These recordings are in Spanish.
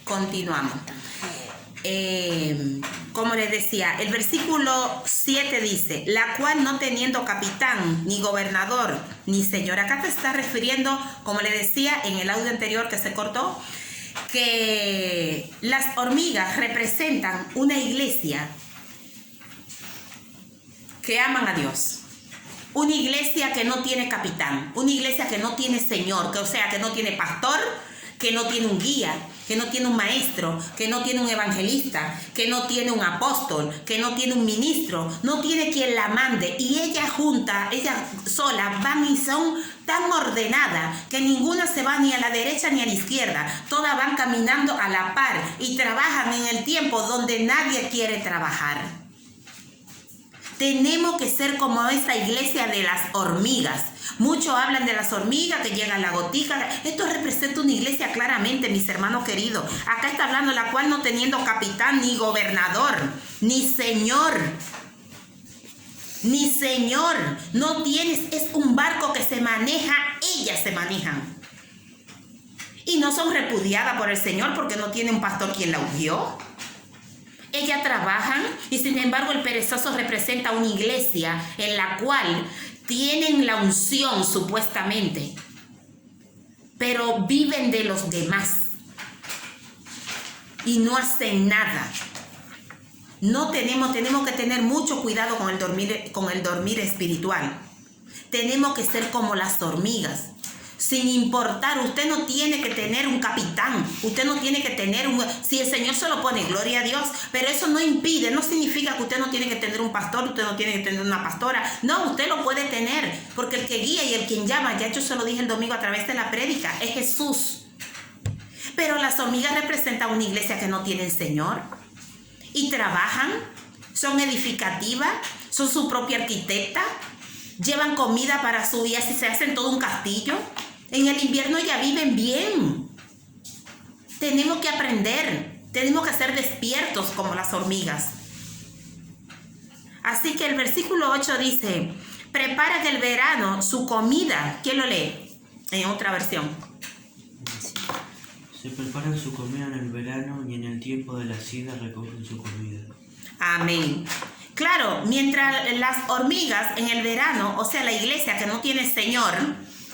Continuamos. Como les decía, el versículo 7 dice, la cual no teniendo capitán, ni gobernador, ni señor. Acá te está refiriendo, como les decía en el audio anterior que se cortó, que las hormigas representan una iglesia que aman a Dios. Una iglesia que no tiene capitán, una iglesia que no tiene señor, o sea, que no tiene pastor, que no tiene un guía, que no tiene un maestro, que no tiene un evangelista, que no tiene un apóstol, que no tiene un ministro, no tiene quien la mande. Y ellas juntas, ellas solas van y son tan ordenadas que ninguna se va ni a la derecha ni a la izquierda. Todas van caminando a la par y trabajan en el tiempo donde nadie quiere trabajar. Tenemos que ser como esa iglesia de las hormigas. Muchos hablan de las hormigas que llegan a la gotica. Esto representa una iglesia claramente, mis hermanos queridos. Acá está hablando la cual no teniendo capitán, ni gobernador, ni señor. Ni señor. No tienes, es un barco que se maneja, ellas se manejan. Y no son repudiadas por el Señor porque no tiene un pastor quien la ungió. Ellas trabajan y sin embargo el perezoso representa una iglesia en la cual tienen la unción supuestamente, pero viven de los demás y no hacen nada. No tenemos que tener mucho cuidado con el dormir espiritual. Tenemos que ser como las hormigas. Sin importar, usted no tiene que tener un capitán, usted no tiene que tener si el Señor se lo pone, gloria a Dios, pero eso no impide, no significa que usted no tiene que tener un pastor, usted no tiene que tener una pastora, no, usted lo puede tener, porque el que guía y el quien llama, ya yo se lo dije el domingo a través de la prédica, es Jesús. Pero las hormigas representan una iglesia que no tiene Señor, y trabajan, son edificativas, son su propia arquitecta, llevan comida para su vida, si se hacen todo un castillo. En el invierno ya viven bien. Tenemos que aprender. Tenemos que ser despiertos como las hormigas. Así que el versículo 8 dice, prepara del verano su comida. ¿Quién lo lee? En otra versión. Se preparan su comida en el verano y en el tiempo de la siega recogen su comida. Amén. Claro, mientras las hormigas en el verano, o sea, la iglesia que no tiene Señor,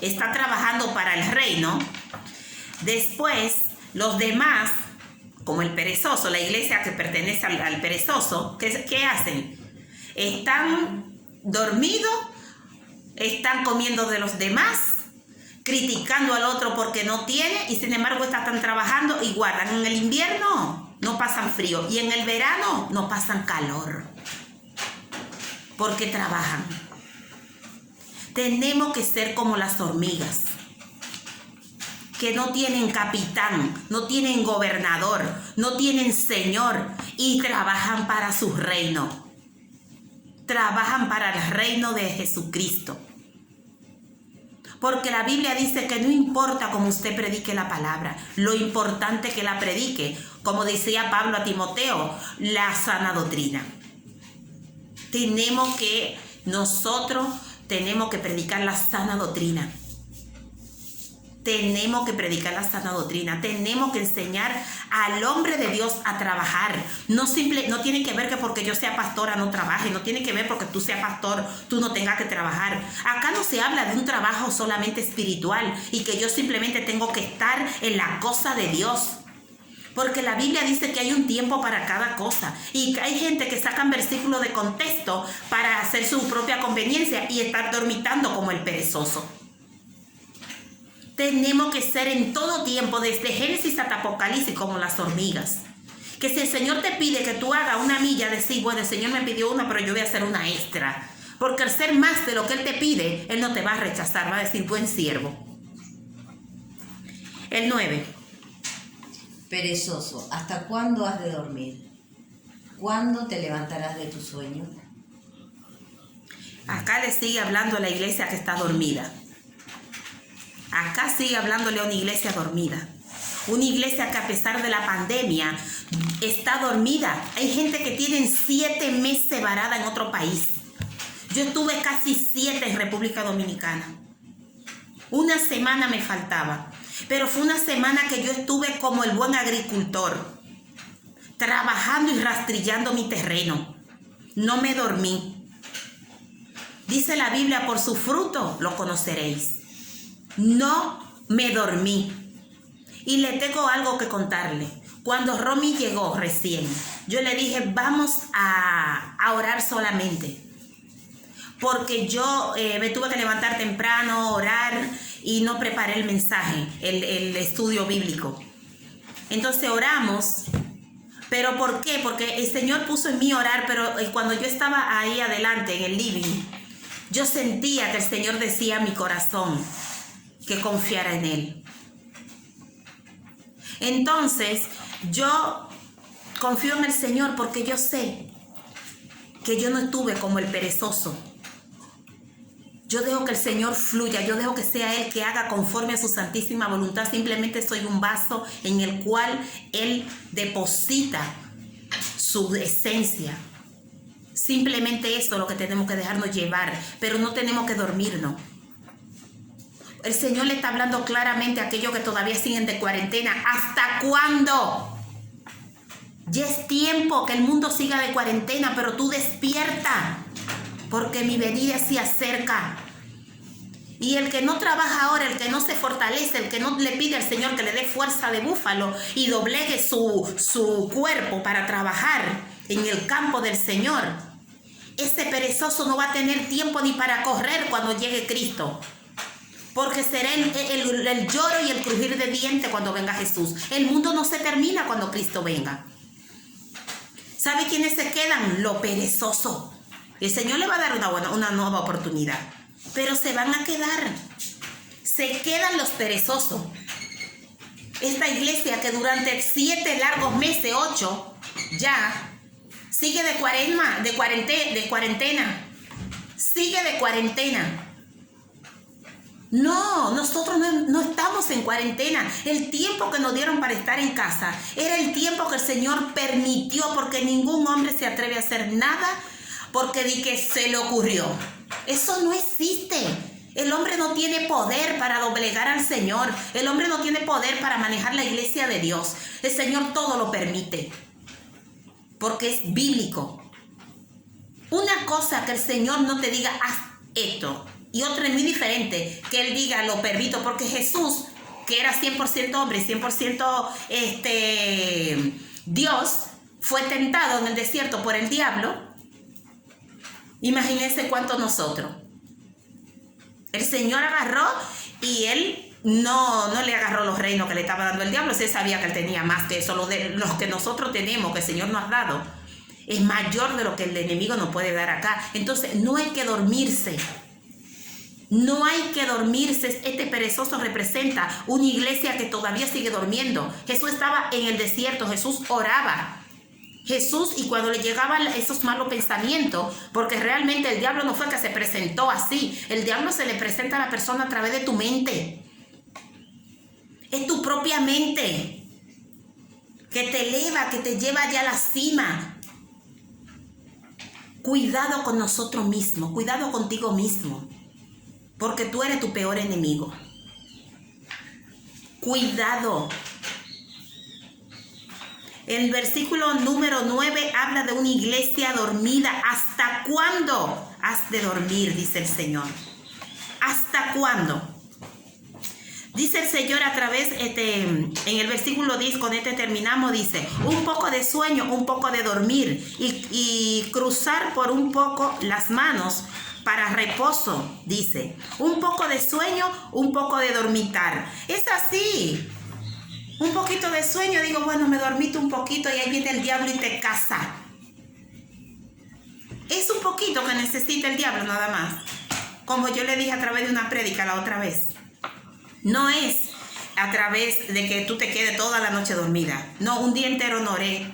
está trabajando para el reino. Después, los demás, como el perezoso, la iglesia que pertenece al perezoso, ¿qué hacen? Están dormidos, están comiendo de los demás, criticando al otro porque no tiene, y sin embargo están trabajando y guardan. En el invierno no pasan frío y en el verano no pasan calor, porque trabajan. Tenemos que ser como las hormigas, que no tienen capitán, no tienen gobernador, no tienen señor y trabajan para su reino. Trabajan para el reino de Jesucristo. Porque la Biblia dice que no importa cómo usted predique la palabra, lo importante es que la predique, como decía Pablo a Timoteo, la sana doctrina. Nosotros tenemos que predicar la sana doctrina. Tenemos que predicar la sana doctrina. Tenemos que enseñar al hombre de Dios a trabajar. No tiene que ver que porque yo sea pastora no trabaje. No tiene que ver porque tú seas pastor tú no tengas que trabajar. Acá no se habla de un trabajo solamente espiritual y que yo simplemente tengo que estar en la cosa de Dios. Porque la Biblia dice que hay un tiempo para cada cosa. Y hay gente que sacan versículos de contexto para hacer su propia conveniencia y estar dormitando como el perezoso. Tenemos que ser en todo tiempo, desde Génesis hasta Apocalipsis, como las hormigas. Que si el Señor te pide que tú hagas una milla, decir, bueno, el Señor me pidió una, pero yo voy a hacer una extra. Porque al ser más de lo que Él te pide, Él no te va a rechazar, va a decir, buen siervo. El 9. Perezoso, ¿hasta cuándo has de dormir? ¿Cuándo te levantarás de tu sueño? Acá le sigue hablando a la iglesia que está dormida. Acá sigue hablándole a una iglesia dormida. Una iglesia que a pesar de la pandemia está dormida. Hay gente que tiene 7 meses varada en otro país. Yo estuve casi 7 en República Dominicana. Una semana me faltaba. Pero fue una semana que yo estuve como el buen agricultor, trabajando y rastrillando mi terreno. No me dormí. Dice la Biblia, por su fruto lo conoceréis. No me dormí. Y le tengo algo que contarle. Cuando Romy llegó recién, yo le dije, vamos a orar solamente. Porque yo me tuve que levantar temprano, orar, y no preparé el mensaje, el estudio bíblico. Entonces oramos. ¿Pero por qué? Porque el Señor puso en mí orar, pero cuando yo estaba ahí adelante en el living, yo sentía que el Señor decía a mi corazón que confiara en Él. Entonces, yo confío en el Señor porque yo sé que yo no estuve como el perezoso. Yo dejo que el Señor fluya, yo dejo que sea Él que haga conforme a su santísima voluntad. Simplemente soy un vaso en el cual Él deposita su esencia. Simplemente eso es lo que tenemos que dejarnos llevar, pero no tenemos que dormirnos. El Señor le está hablando claramente a aquellos que todavía siguen de cuarentena. ¿Hasta cuándo? Ya es tiempo que el mundo siga de cuarentena, pero tú despierta, porque mi venida se acerca. Y el que no trabaja ahora, el que no se fortalece, el que no le pide al Señor que le dé fuerza de búfalo y doblegue su cuerpo para trabajar en el campo del Señor, ese perezoso no va a tener tiempo ni para correr cuando llegue Cristo. Porque será el lloro y el crujir de dientes cuando venga Jesús. El mundo no se termina cuando Cristo venga. ¿Sabe quiénes se quedan? Lo perezoso. El Señor le va a dar una nueva oportunidad. Pero se van a quedar. Se quedan los perezosos. Esta iglesia que durante 7 largos meses, 8, ya sigue de cuarentena. Sigue de cuarentena. No, nosotros no estamos en cuarentena. El tiempo que nos dieron para estar en casa era el tiempo que el Señor permitió, porque ningún hombre se atreve a hacer nada porque di que se le ocurrió. Eso no existe. El hombre no tiene poder para doblegar al Señor. El hombre no tiene poder para manejar la iglesia de Dios. El Señor todo lo permite, porque es bíblico. Una cosa que el Señor no te diga, haz esto, y otra es muy diferente, que Él diga, lo permito, porque Jesús, que era 100% hombre y 100% Dios, fue tentado en el desierto por el diablo. Imagínense cuánto nosotros. El Señor agarró y Él no le agarró los reinos que le estaba dando el diablo. Él sabía que Él tenía más que eso. Los que nosotros tenemos, que el Señor nos ha dado, es mayor de lo que el enemigo nos puede dar acá. Entonces no hay que dormirse. No hay que dormirse. Este perezoso representa una iglesia que todavía sigue durmiendo. Jesús estaba en el desierto, Jesús oraba. Jesús, y cuando le llegaban esos malos pensamientos, porque realmente el diablo no fue que se presentó así. El diablo se le presenta a la persona a través de tu mente. Es tu propia mente que te eleva, que te lleva allá a la cima. Cuidado con nosotros mismos, cuidado contigo mismo. Porque tú eres tu peor enemigo. Cuidado. El versículo número 9 habla de una iglesia dormida. ¿Hasta cuándo has de dormir? Dice el Señor. ¿Hasta cuándo? Dice el Señor a través, en el versículo 10, con este terminamos, dice, un poco de sueño, un poco de dormir y cruzar por un poco las manos para reposo, dice. Un poco de sueño, un poco de dormitar. Es así. Un poquito de sueño, digo, bueno, me dormito un poquito y ahí viene el diablo y te caza. Es un poquito que necesita el diablo nada más. Como yo le dije a través de una prédica la otra vez. No es a través de que tú te quedes toda la noche dormida. No, un día entero no oré.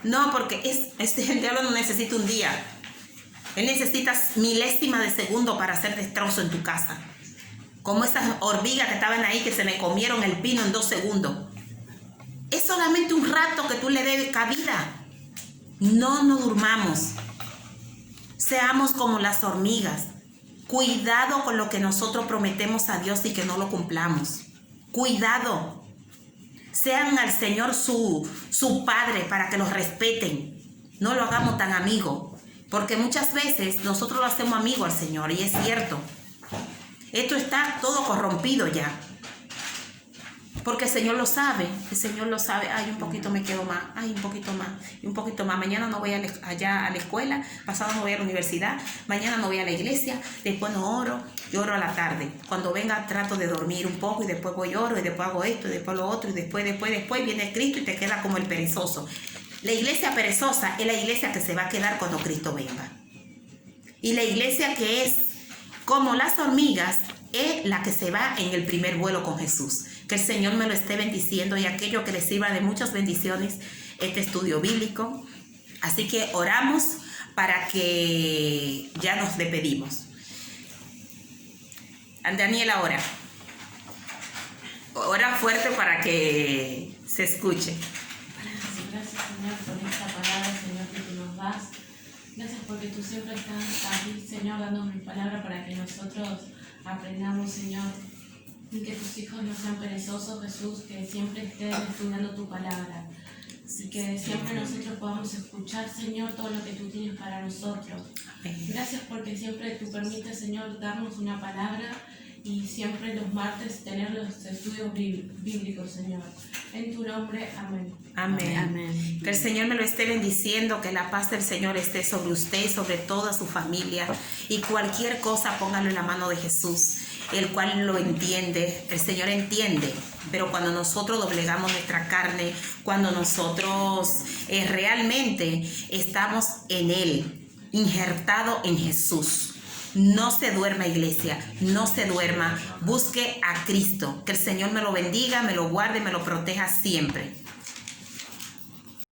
No, porque el diablo no necesita un día. Él necesita milésimas de segundo para hacer destrozo en tu casa. Como esas hormigas que estaban ahí que se me comieron el pino en 2 segundos. Es solamente un rato que tú le des cabida. No nos durmamos. Seamos como las hormigas. Cuidado con lo que nosotros prometemos a Dios y que no lo cumplamos. Cuidado. Sean al Señor su Padre para que los respeten. No lo hagamos tan amigo. Porque muchas veces nosotros lo hacemos amigo al Señor y es cierto. Esto está todo corrompido ya. Porque el Señor lo sabe. El Señor lo sabe. Ay, un poquito me quedo más. Ay, un poquito más. Y un poquito más. Mañana no voy allá a la escuela. Pasado no voy a la universidad. Mañana no voy a la iglesia. Después no oro. Yo oro a la tarde. Cuando venga trato de dormir un poco y después voy oro y después hago esto y después lo otro y después viene Cristo y te queda como el perezoso. La iglesia perezosa es la iglesia que se va a quedar cuando Cristo venga. Y la iglesia que es como las hormigas es la que se va en el primer vuelo con Jesús. Que el Señor me lo esté bendiciendo y aquello que le sirva de muchas bendiciones este estudio bíblico. Así que oramos para que ya nos despedimos. Daniela, ora. Ora fuerte para que se escuche. Gracias, Señor, por esta palabra, Señor, que tú nos das. Gracias porque tú siempre estás aquí, Señor, dándonos palabra para que nosotros aprendamos, Señor, y que tus hijos no sean perezosos, Jesús, que siempre estén estudiando tu palabra. Y que siempre nosotros podamos escuchar, Señor, todo lo que tú tienes para nosotros. Gracias porque siempre tú permites, Señor, darnos una palabra y siempre los martes tener los estudios bíblicos, Señor. En tu nombre, amén. Amén. Amén. Que el Señor me lo esté bendiciendo, que la paz del Señor esté sobre usted y sobre toda su familia. Y cualquier cosa, póngalo en la mano de Jesús, el cual lo entiende. El Señor entiende, pero cuando nosotros doblegamos nuestra carne, cuando nosotros realmente estamos en Él, injertado en Jesús. No se duerma, iglesia, no se duerma. Busque a Cristo. Que el Señor me lo bendiga, me lo guarde, me lo proteja siempre.